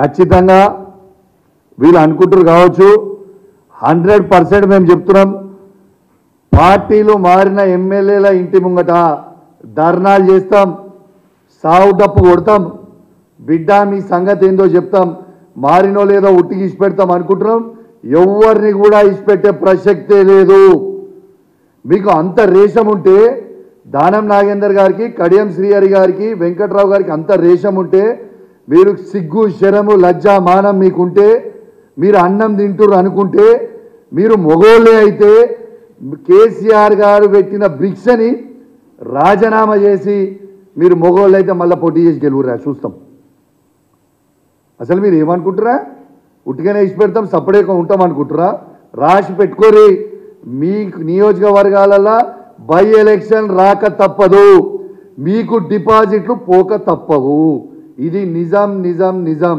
ఖచ్చితంగా వీళ్ళు అనుకుంటారు కావచ్చు 100% మేము చెప్తున్నాం పార్టీలు మారిన ఎమ్మెల్యేల ఇంటి ముంగట ధర్నాలు చేస్తాం సావు డప్పు కొడతాం బిడ్డ మీ సంగతి ఏందో చెప్తాం మారినో లేదో ఉట్టికి ఇచ్చిపెడతాం అనుకుంటున్నాం ఎవరిని కూడా ఇచ్చిపెట్టే ప్రసక్తే లేదు మీకు అంత రేషం ఉంటే దానం నాగేందర్ గారికి కడియం శ్రీహరి గారికి వెంకట్రావు గారికి అంత రేషం ఉంటే మీరు సిగ్గు శరము లజ్జ మానం మీకుంటే మీరు అన్నం తింటురు అనుకుంటే మీరు మొగోళ్ళే అయితే కేసీఆర్ గారు పెట్టిన భిక్షని రాజీనామా చేసి మీరు మొగోళ్ళు అయితే మళ్ళీ పోటీ చేసి గెలువురా చూస్తాం అసలు మీరు ఏమనుకుంటారా ఉట్టిగానే ఇచ్చి పెడతాం సపరేట్గా ఉంటాం అనుకుంటారా రాసి పెట్టుకోరి మీ నియోజకవర్గాలలో బై ఎలక్షన్ రాక తప్పదు మీకు డిపాజిట్లు పోక తప్పవు ఇది నిజం నిజం నిజం